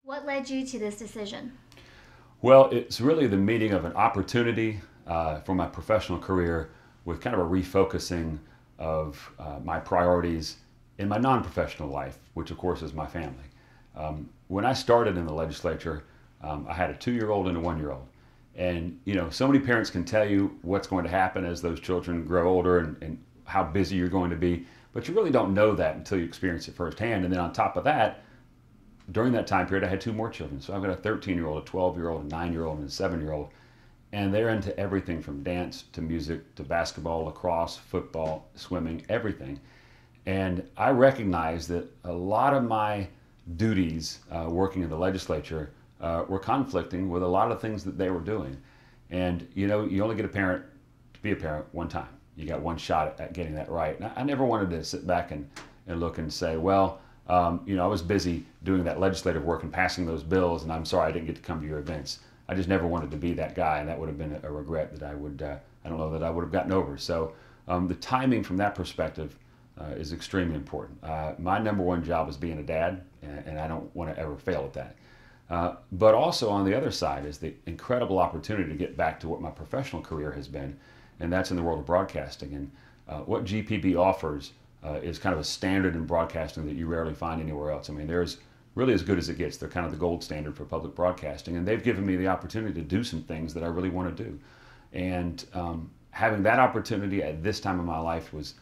What led you to this decision? Well, it's really the meeting of an opportunity for my professional career with kind of a refocusing of my priorities in my non-professional life, which of course is my family. When I started in the legislature, I had a 2-year-old and a 1-year-old. And so many parents can tell you what's going to happen as those children grow older and how busy you're going to be, but you really don't know that until you experience it firsthand. And then on top of that, during that time period, I had 2 more children. So I've got a 13-year-old, a 12-year-old, a 9-year-old, and a 7-year-old. And they're into everything from dance to music to basketball, lacrosse, football, swimming, everything. And I recognize that a lot of my duties working in the legislature were conflicting with a lot of things that they were doing. And you only get a parent to be a parent one time. You got one shot at getting that right. And I never wanted to sit back and look and say, well, I was busy doing that legislative work and passing those bills, and I'm sorry I didn't get to come to your events. I just never wanted to be that guy, and that would have been a regret that I don't know that I would have gotten over. So the timing from that perspective is extremely important. My number one job is being a dad, and I don't want to ever fail at that. But also on the other side is the incredible opportunity to get back to what my professional career has been, and that's in the world of broadcasting. And what GPB offers is kind of a standard in broadcasting that you rarely find anywhere else. I mean, there's really as good as it gets. They're kind of the gold standard for public broadcasting, and they've given me the opportunity to do some things that I really want to do. And having that opportunity at this time in my life was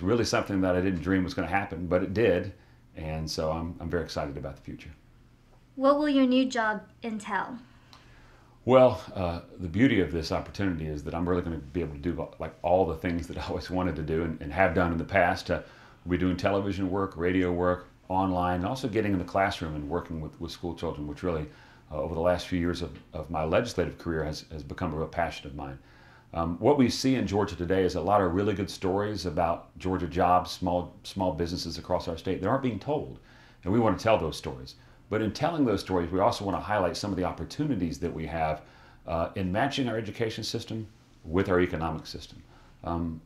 really something that I didn't dream was going to happen, but it did. And so I'm very excited about the future. What will your new job entail? Well, the beauty of this opportunity is that I'm really going to be able to do like all the things that I always wanted to do and have done in the past. We'll be doing television work, radio work, online, and also getting in the classroom and working with school children, which really, over the last few years of my legislative career, has become a real passion of mine. What we see in Georgia today is a lot of really good stories about Georgia jobs, small businesses across our state that aren't being told, and we want to tell those stories. But in telling those stories, we also want to highlight some of the opportunities that we have in matching our education system with our economic system.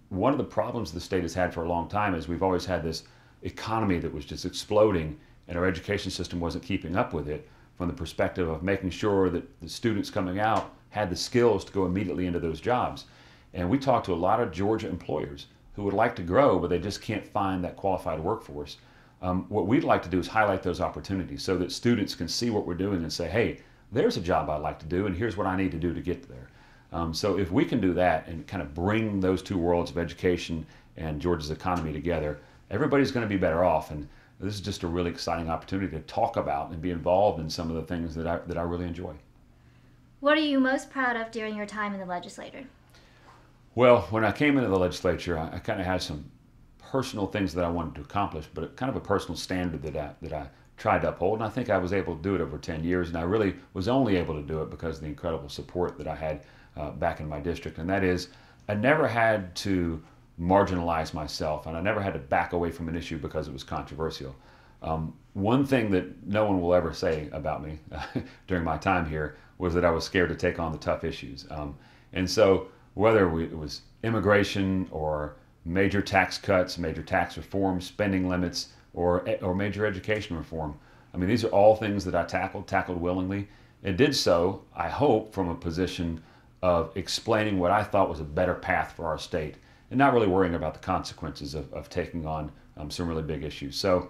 One of the problems the state has had for a long time is we've always had this economy that was just exploding, and our education system wasn't keeping up with it from the perspective of making sure that the students coming out had the skills to go immediately into those jobs. And we talked to a lot of Georgia employers who would like to grow, but they just can't find that qualified workforce. What we'd like to do is highlight those opportunities so that students can see what we're doing and say, hey, there's a job I'd like to do, and here's what I need to do to get there. So if we can do that and kind of bring those two worlds of education and Georgia's economy together, everybody's going to be better off. And this is just a really exciting opportunity to talk about and be involved in some of the things that I really enjoy. What are you most proud of during your time in the legislature? Well, when I came into the legislature, I kind of had some personal things that I wanted to accomplish, but kind of a personal standard that I tried to uphold, and I think I was able to do it over 10 years, and I really was only able to do it because of the incredible support that I had back in my district, and that is I never had to marginalize myself, and I never had to back away from an issue because it was controversial. One thing that no one will ever say about me during my time here was that I was scared to take on the tough issues. And so whether it was immigration or major tax cuts, major tax reform, spending limits, or major education reform. I mean, these are all things that I tackled willingly, and did so, I hope, from a position of explaining what I thought was a better path for our state, and not really worrying about the consequences of taking on some really big issues. So,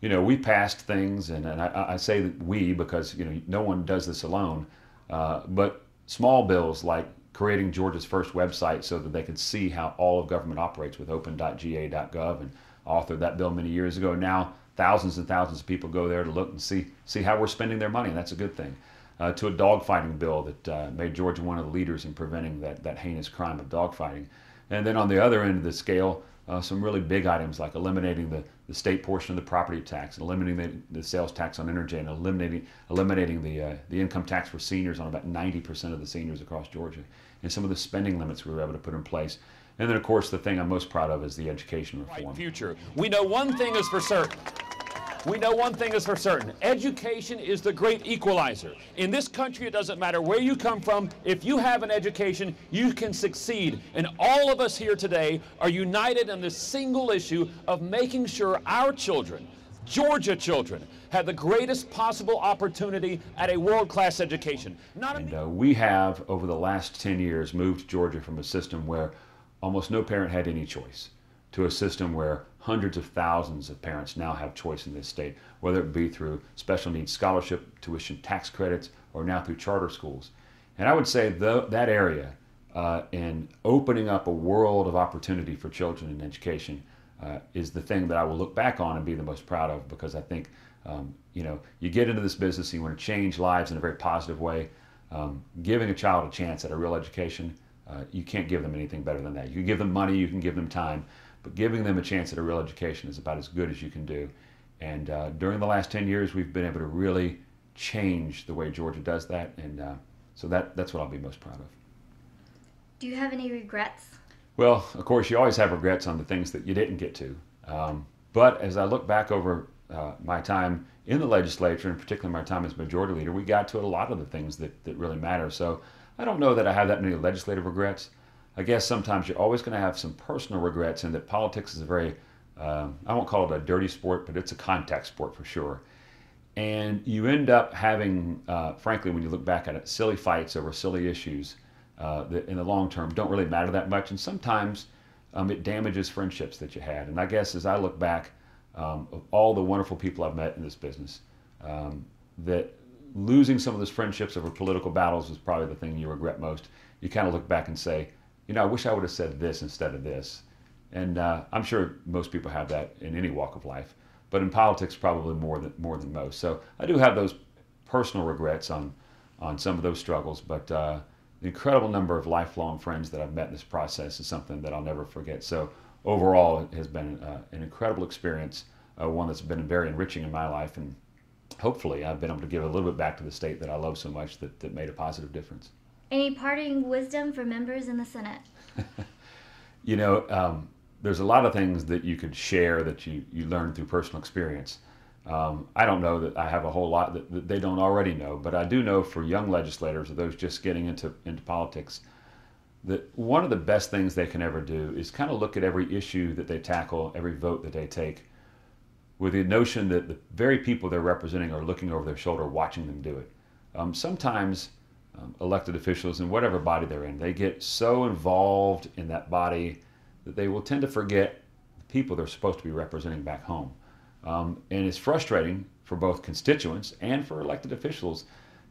we passed things, and I say that we because, no one does this alone, but small bills like creating Georgia's first website so that they could see how all of government operates with open.ga.gov, and authored that bill many years ago. Now thousands and thousands of people go there to look and see how we're spending their money, and that's a good thing. To a dogfighting bill that made Georgia one of the leaders in preventing that heinous crime of dogfighting. And then on the other end of the scale, some really big items like eliminating the state portion of the property tax, eliminating the sales tax on energy, and eliminating the income tax for seniors on about 90% of the seniors across Georgia, and some of the spending limits we were able to put in place. And then, of course, the thing I'm most proud of is the education reform. Future. We know one thing is for certain. We know one thing is for certain. Education is the great equalizer. In this country, it doesn't matter where you come from. If you have an education, you can succeed. And all of us here today are united on this single issue of making sure our children Georgia children had the greatest possible opportunity at a world-class education. We have, over the last 10 years, moved Georgia from a system where almost no parent had any choice to a system where hundreds of thousands of parents now have choice in this state, whether it be through special needs scholarship, tuition tax credits, or now through charter schools. And I would say that area in opening up a world of opportunity for children in education is the thing that I will look back on and be the most proud of, because I think, you get into this business and you want to change lives in a very positive way. Giving a child a chance at a real education, you can't give them anything better than that. You can give them money, you can give them time, but giving them a chance at a real education is about as good as you can do. And during the last 10 years, we've been able to really change the way Georgia does that, and so that's what I'll be most proud of. Do you have any regrets? Well, of course, you always have regrets on the things that you didn't get to. But as I look back over my time in the legislature, and particularly my time as majority leader, we got to a lot of the things that really matter. So I don't know that I have that many legislative regrets. I guess sometimes you're always going to have some personal regrets, and that politics is a very, I won't call it a dirty sport, but it's a contact sport for sure. And you end up having, frankly, when you look back at it, silly fights over silly issues that in the long term don't really matter that much. And sometimes it damages friendships that you had. And I guess as I look back, of all the wonderful people I've met in this business, that losing some of those friendships over political battles was probably the thing you regret most. You kind of look back and say, I wish I would have said this instead of this. And I'm sure most people have that in any walk of life, but in politics probably more than most. So I do have those personal regrets on some of those struggles, but the incredible number of lifelong friends that I've met in this process is something that I'll never forget. So overall, it has been an incredible experience, one that's been very enriching in my life, and hopefully I've been able to give a little bit back to the state that I love so much that made a positive difference. Any parting wisdom for members in the Senate? There's a lot of things that you could share that you learn through personal experience. I don't know that I have a whole lot that they don't already know, but I do know for young legislators or those just getting into politics, that one of the best things they can ever do is kind of look at every issue that they tackle, every vote that they take, with the notion that the very people they're representing are looking over their shoulder watching them do it. Sometimes elected officials in whatever body they're in, they get so involved in that body that they will tend to forget the people they're supposed to be representing back home. And it's frustrating for both constituents and for elected officials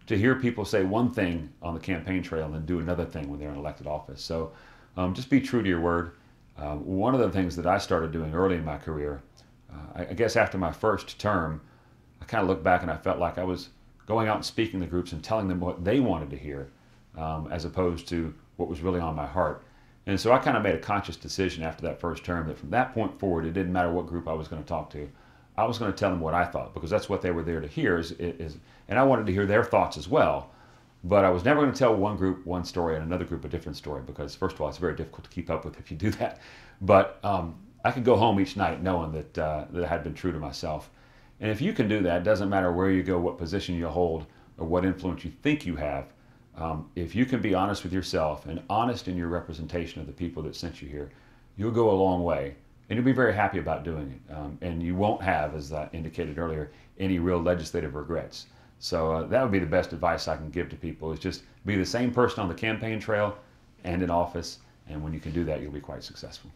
to hear people say one thing on the campaign trail and then do another thing when they're in elected office. So just be true to your word. One of the things that I started doing early in my career, I guess after my first term, I kind of looked back and I felt like I was going out and speaking to groups and telling them what they wanted to hear, as opposed to what was really on my heart. And so I kind of made a conscious decision after that first term that from that point forward, it didn't matter what group I was going to talk to. I was going to tell them what I thought, because that's what they were there to hear, and I wanted to hear their thoughts as well. But I was never going to tell one group one story and another group a different story, because first of all, it's very difficult to keep up with if you do that. But I could go home each night knowing that I had been true to myself. And if you can do that, it doesn't matter where you go, what position you hold, or what influence you think you have. If you can be honest with yourself and honest in your representation of the people that sent you here, you'll go a long way. And you'll be very happy about doing it. And you won't have, as I indicated earlier, any real legislative regrets. So that would be the best advice I can give to people, is just be the same person on the campaign trail and in office. And when you can do that, you'll be quite successful.